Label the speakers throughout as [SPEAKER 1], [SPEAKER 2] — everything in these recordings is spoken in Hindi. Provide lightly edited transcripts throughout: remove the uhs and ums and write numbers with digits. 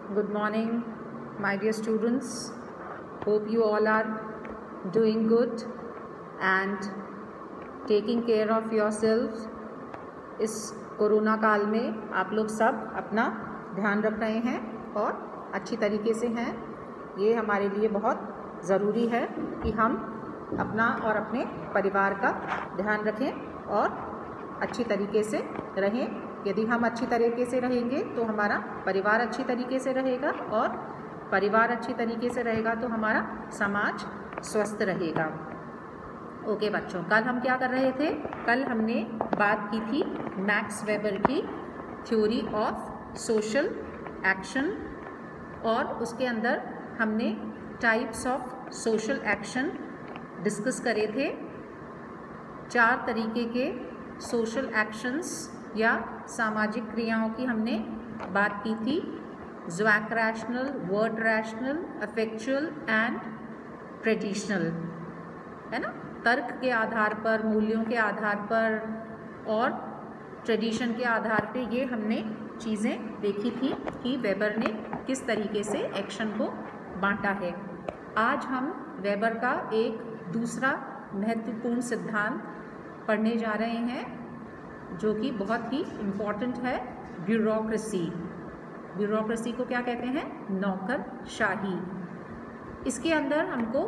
[SPEAKER 1] Good morning, my dear students. Hope you all are doing good and taking care of yourselves. इस कोरोना काल में आप लोग सब अपना ध्यान रख रहे हैं और अच्छी तरीके से हैं। ये हमारे लिए बहुत ज़रूरी है कि हम अपना और अपने परिवार का ध्यान रखें और अच्छी तरीके से रहें। यदि हम अच्छी तरीके से रहेंगे तो हमारा परिवार अच्छी तरीके से रहेगा और परिवार अच्छी तरीके से रहेगा तो हमारा समाज स्वस्थ रहेगा। ओके बच्चों, कल हम क्या कर रहे थे? कल हमने बात की थी मैक्स वेबर की थ्योरी ऑफ सोशल एक्शन और उसके अंदर हमने types of social action discuss करे थे। 4 तरीके के सोशल एक्शंस या सामाजिक क्रियाओं की हमने बात की थी। ज़्वैक रैशनल, वर्ड रैशनल, अफेक्चुअल एंड ट्रेडिशनल, है ना। तर्क के आधार पर, मूल्यों के आधार पर और ट्रेडिशन के आधार पे ये हमने चीज़ें देखी थी कि वेबर ने किस तरीके से एक्शन को बांटा है। आज हम वेबर का एक दूसरा महत्वपूर्ण सिद्धांत पढ़ने जा रहे हैं जो कि बहुत ही इम्पॉर्टेंट है, ब्यूरोक्रेसी। ब्यूरोक्रेसी को क्या कहते हैं? नौकरशाही। इसके अंदर हमको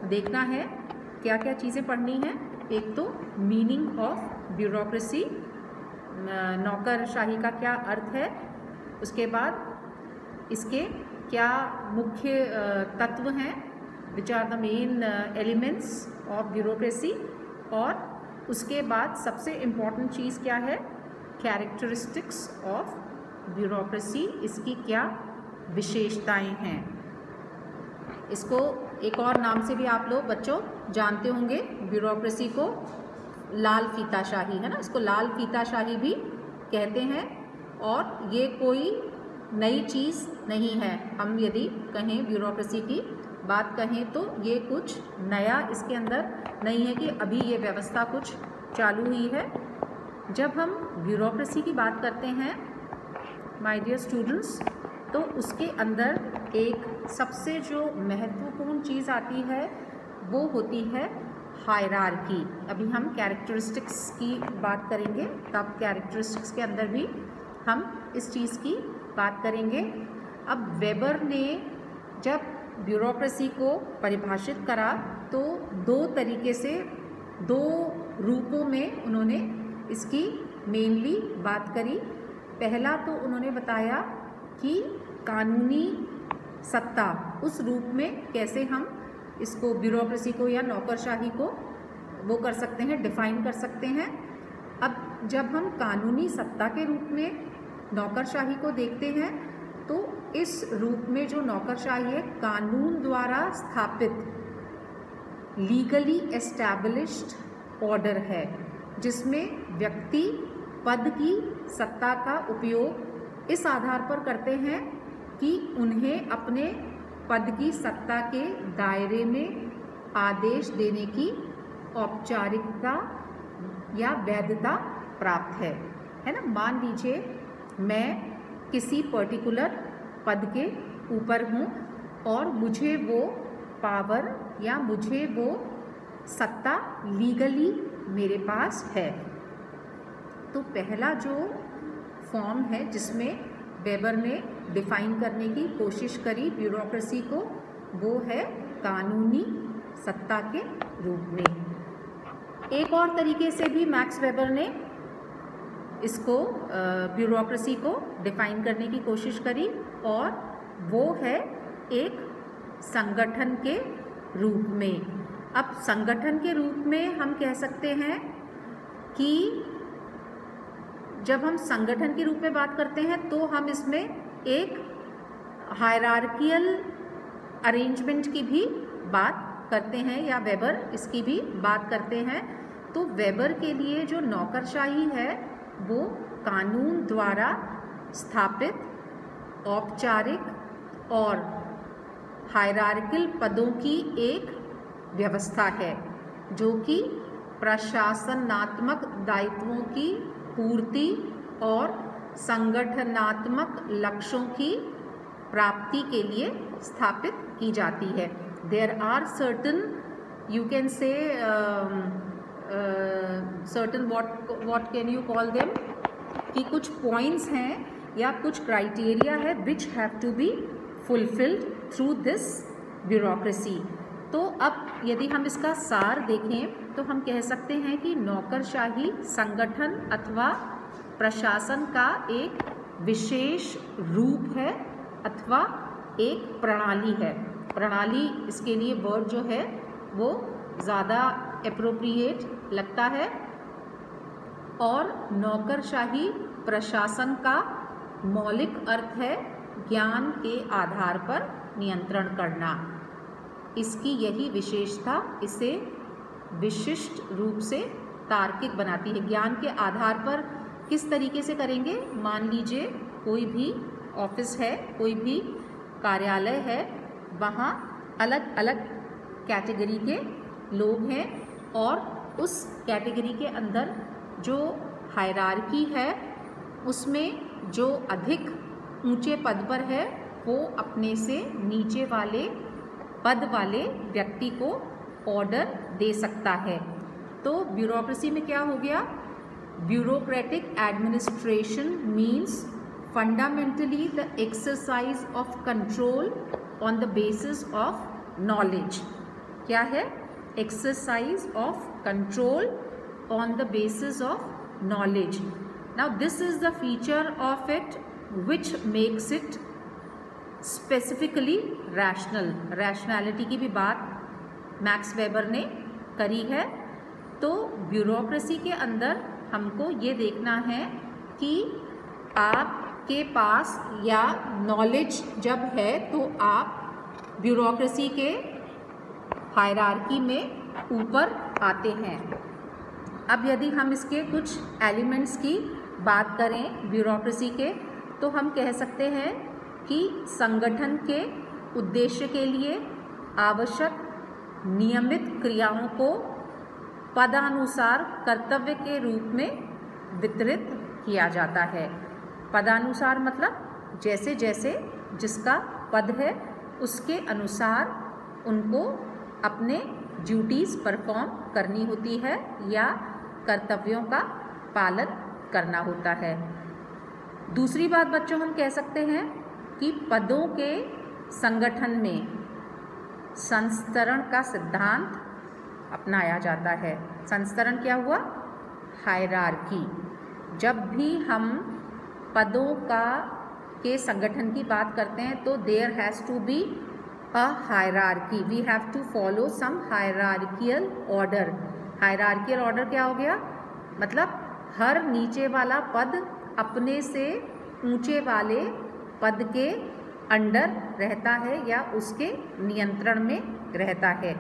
[SPEAKER 1] देखना है क्या क्या चीज़ें पढ़नी हैं। एक तो मीनिंग ऑफ ब्यूरोक्रेसी, नौकरशाही का क्या अर्थ है, उसके बाद इसके क्या मुख्य तत्व हैं, which are the main elements of bureaucracy, और उसके बाद सबसे इम्पॉर्टेंट चीज़ क्या है, कैरेक्टरिस्टिक्स ऑफ ब्यूरोक्रेसी, इसकी क्या विशेषताएं हैं। इसको एक और नाम से भी आप लोग बच्चों जानते होंगे, ब्यूरोक्रेसी को लाल फीताशाही, है ना, इसको लाल फीताशाही भी कहते हैं। और ये कोई नई चीज़ नहीं है। हम यदि कहें ब्यूरोक्रेसी की बात कहें तो ये कुछ नया इसके अंदर नहीं है कि अभी ये व्यवस्था कुछ चालू हुई है। जब हम ब्यूरोक्रेसी की बात करते हैं माय डियर स्टूडेंट्स, तो उसके अंदर एक सबसे जो महत्वपूर्ण चीज़ आती है वो होती है हायरार्की। अभी हम कैरेक्टरिस्टिक्स की बात करेंगे, तब कैरेक्टरिस्टिक्स के अंदर भी हम इस चीज़ की बात करेंगे। अब वेबर ने जब ब्यूरोक्रेसी को परिभाषित करा तो 2 तरीके से, 2 रूपों में उन्होंने इसकी मेनली बात करी। पहला तो उन्होंने बताया कि कानूनी सत्ता, उस रूप में कैसे हम इसको ब्यूरोक्रेसी को या नौकरशाही को वो कर सकते हैं, डिफाइन कर सकते हैं। अब जब हम कानूनी सत्ता के रूप में नौकरशाही को देखते हैं तो इस रूप में जो नौकरशाही है, कानून द्वारा स्थापित लीगली एस्टैब्लिश्ड ऑर्डर है, जिसमें व्यक्ति पद की सत्ता का उपयोग इस आधार पर करते हैं कि उन्हें अपने पद की सत्ता के दायरे में आदेश देने की औपचारिकता या वैधता प्राप्त है ना। मान लीजिए मैं किसी पर्टिकुलर पद के ऊपर हूँ और मुझे वो पावर या मुझे वो सत्ता लीगली मेरे पास है। तो पहला जो फॉर्म है जिसमें वेबर ने डिफाइन करने की कोशिश करी ब्यूरोक्रेसी को, वो है कानूनी सत्ता के रूप में। एक और तरीके से भी मैक्स वेबर ने इसको ब्यूरोक्रेसी को डिफाइन करने की कोशिश करी और वो है एक संगठन के रूप में। अब संगठन के रूप में हम कह सकते हैं कि जब हम संगठन के रूप में बात करते हैं तो हम इसमें एक हायरार्कियल अरेंजमेंट की भी बात करते हैं या वेबर इसकी भी बात करते हैं। तो वेबर के लिए जो नौकरशाही है वो कानून द्वारा स्थापित औपचारिक और हायरार्कियल पदों की एक व्यवस्था है जो कि प्रशासनात्मक दायित्वों की पूर्ति और संगठनात्मक लक्ष्यों की प्राप्ति के लिए स्थापित की जाती है। There are certain, you can say certain what can you call them, कि कुछ पॉइंट्स हैं या कुछ क्राइटेरिया है which have to be fulfilled through this bureaucracy. तो अब यदि हम इसका सार देखें तो हम कह सकते हैं कि नौकरशाही संगठन अथवा प्रशासन का एक विशेष रूप है अथवा एक प्रणाली है। प्रणाली, इसके लिए वर्ड जो है वो ज़्यादा एप्रोप्रिएट लगता है। और नौकरशाही प्रशासन का मौलिक अर्थ है ज्ञान के आधार पर नियंत्रण करना। इसकी यही विशेषता इसे विशिष्ट रूप से तार्किक बनाती है। ज्ञान के आधार पर किस तरीके से करेंगे? मान लीजिए कोई भी ऑफिस है, कोई भी कार्यालय है, वहाँ अलग अलग कैटेगरी के लोग हैं और उस कैटेगरी के अंदर जो हायरार्की है उसमें जो अधिक ऊंचे पद पर है वो अपने से नीचे वाले पद वाले व्यक्ति को ऑर्डर दे सकता है। तो ब्यूरोक्रेसी में क्या हो गया? Bureaucratic administration means fundamentally the exercise of control on the basis of knowledge. क्या है? Exercise of control on the basis of knowledge. Now this is the feature of it which makes it specifically rational. Rationality की भी बात मैक्स वेबर ने करी है। तो ब्यूरोक्रेसी के अंदर हमको ये देखना है कि आपके पास या नॉलेज जब है तो आप ब्यूरोक्रेसी के हायरार्की में ऊपर आते हैं। अब यदि हम इसके कुछ एलिमेंट्स की बात करें ब्यूरोक्रेसी के, तो हम कह सकते हैं कि संगठन के उद्देश्य के लिए आवश्यक नियमित क्रियाओं को पदानुसार कर्तव्य के रूप में वितरित किया जाता है। पदानुसार मतलब जैसे जैसे जिसका पद है उसके अनुसार उनको अपने ड्यूटीज़ परफॉर्म करनी होती है या कर्तव्यों का पालन करना होता है। दूसरी बात बच्चों हम कह सकते हैं कि पदों के संगठन में संस्तरण का सिद्धांत अपनाया जाता है। संस्तरण क्या हुआ? हायरार्की। जब भी हम पदों के संगठन की बात करते हैं तो there has to be a hierarchy, we have to follow some hierarchical order. Hierarchical order क्या हो गया? मतलब हर नीचे वाला पद अपने से ऊंचे वाले पद के अंडर रहता है या उसके नियंत्रण में रहता है।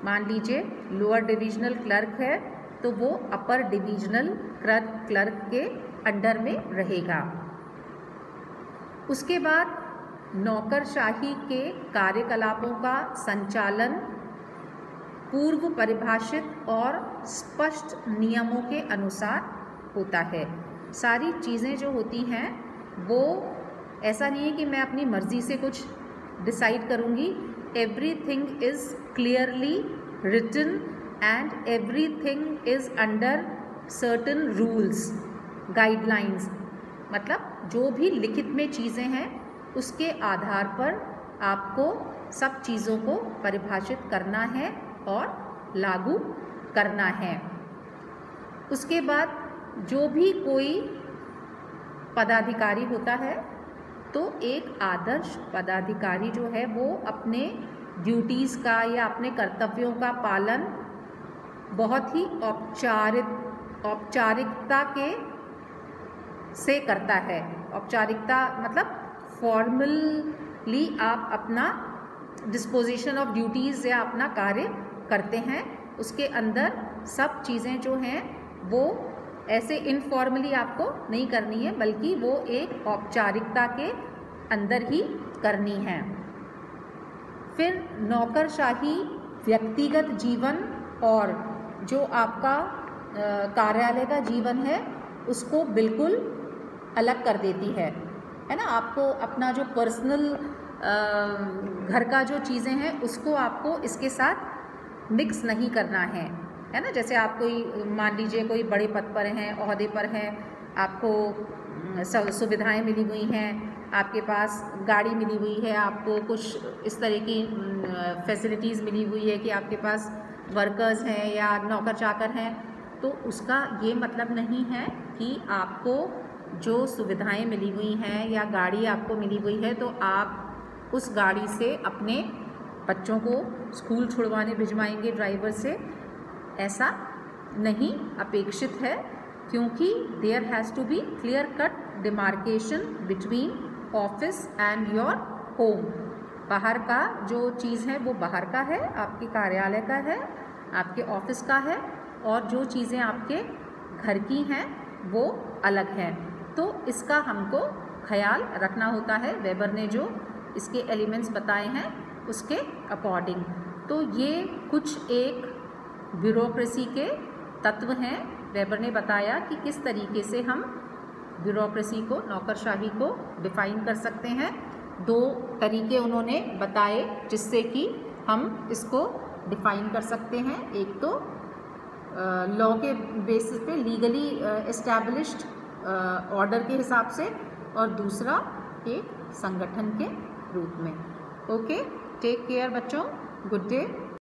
[SPEAKER 1] मान लीजिए लोअर डिविजनल क्लर्क है तो वो अपर डिविजनल क्लर्क के अंडर में रहेगा। उसके बाद नौकरशाही के कार्यकलापों का संचालन पूर्व परिभाषित और स्पष्ट नियमों के अनुसार होता है। सारी चीज़ें जो होती हैं वो ऐसा नहीं है कि मैं अपनी मर्ज़ी से कुछ डिसाइड करूँगी। Everything is clearly written and everything is under certain rules guidelines. मतलब जो भी लिखित में चीज़ें हैं उसके आधार पर आपको सब चीज़ों को परिभाषित करना है और लागू करना है। उसके बाद जो भी कोई पदाधिकारी होता है तो एक आदर्श पदाधिकारी जो है वो अपने ड्यूटीज़ का या अपने कर्तव्यों का पालन बहुत ही औपचारिकता से करता है। औपचारिकता मतलब फॉर्मली आप अपना डिस्पोजिशन ऑफ ड्यूटीज़ या अपना कार्य करते हैं। उसके अंदर सब चीज़ें जो हैं वो ऐसे इनफॉर्मली आपको नहीं करनी है बल्कि वो एक औपचारिकता के अंदर ही करनी है। फिर नौकरशाही व्यक्तिगत जीवन और जो आपका कार्यालय का जीवन है उसको बिल्कुल अलग कर देती है। है ना, आपको अपना जो पर्सनल घर का जो चीज़ें हैं उसको आपको इसके साथ मिक्स नहीं करना है ना। जैसे आप कोई मान लीजिए कोई बड़े पद पर हैं, ओहदे पर हैं, आपको सुविधाएं मिली हुई हैं, आपके पास गाड़ी मिली हुई है, आपको कुछ इस तरह की फैसिलिटीज़ मिली हुई है कि आपके पास वर्कर्स हैं या नौकर चाकर हैं, तो उसका ये मतलब नहीं है कि आपको जो सुविधाएं मिली हुई हैं या गाड़ी आपको मिली हुई है तो आप उस गाड़ी से अपने बच्चों को स्कूल छुड़वाने भिजवाएंगे ड्राइवर से, ऐसा नहीं अपेक्षित है, क्योंकि there has to be clear cut demarcation between office and your home. बाहर का जो चीज़ है वो बाहर का है, आपके कार्यालय का है, आपके ऑफिस का है, और जो चीज़ें आपके घर की हैं वो अलग हैं। तो इसका हमको ख्याल रखना होता है, वेबर ने जो इसके एलिमेंट्स बताए हैं उसके अकॉर्डिंग। तो ये कुछ एक ब्यूरोक्रेसी के तत्व हैं। वेबर ने बताया कि किस तरीके से हम ब्यूरोक्रेसी को, नौकरशाही को डिफ़ाइन कर सकते हैं। 2 तरीके उन्होंने बताए जिससे कि हम इसको डिफ़ाइन कर सकते हैं। एक तो लॉ के बेसिस पे, लीगली एस्टैब्लिश्ड ऑर्डर के हिसाब से, और दूसरा एक संगठन के रूप में। ओके, टेक केयर बच्चों, गुड डे।